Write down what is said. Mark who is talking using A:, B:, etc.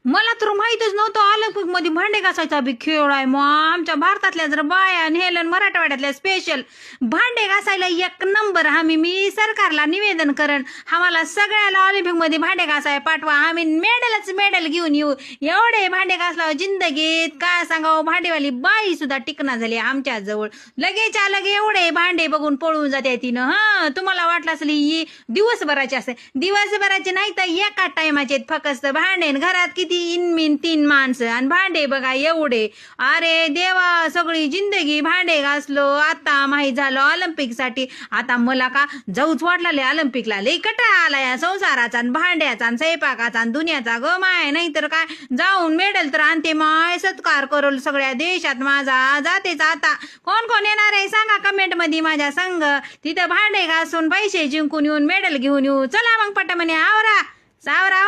A: मला तर माहीतच नव्हतं ऑलिम्पिक मध्ये भांडे घासायचा बी खेळ आहे. मग आमच्या भारतातल्या जर बाया नेलन मराठवाड्यातल्या स्पेशल भांडे घासायला एक नंबर. मी सरकारला निवेदन करण आम्हाला सगळ्याला ऑलिम्पिक मध्ये भांडे घासाय पाठवा. आम्ही मेडल घेऊन येऊ. एवढे भांडे घासला जिंदगीत काय सांगावं. भांडेवाली बाई सुद्धा टिकना झाली आमच्या जवळ. लगेच्या लगे एवढे भांडे बघून पळून जाते तिनं. तुम्हाला वाटलं असेल ही दिवसभराची असे. दिवसभराचे नाही तर एका टायमाचे फक्त भांडे. घरात किती इनमिन 3 माणसं आणि भांडे बघा एवढे. अरे देवा, सगळी जिंदगी भांडे घासलो. आता माहीत झालं ऑलिम्पिक साठी. आता मला का जाऊच वाटला ऑलिम्पिकला. लई कटाळा आला या संसाराचा आणि भांड्याचा आणि स्वयंपाकाचा आणि दुनियाचा ग माय. नाही तर काय जाऊन मेडल तर आणते माय. सत्कार करल सगळ्या देशात माझा. जातेच आता. कोण कोण येणार आहे सांगा कमेंट मध्ये माझ्या संग. तिथं भांडे घासून पैसे जिंकून येऊन मेडल घेऊन येऊ. चला मग पटामने आवरा सावरा.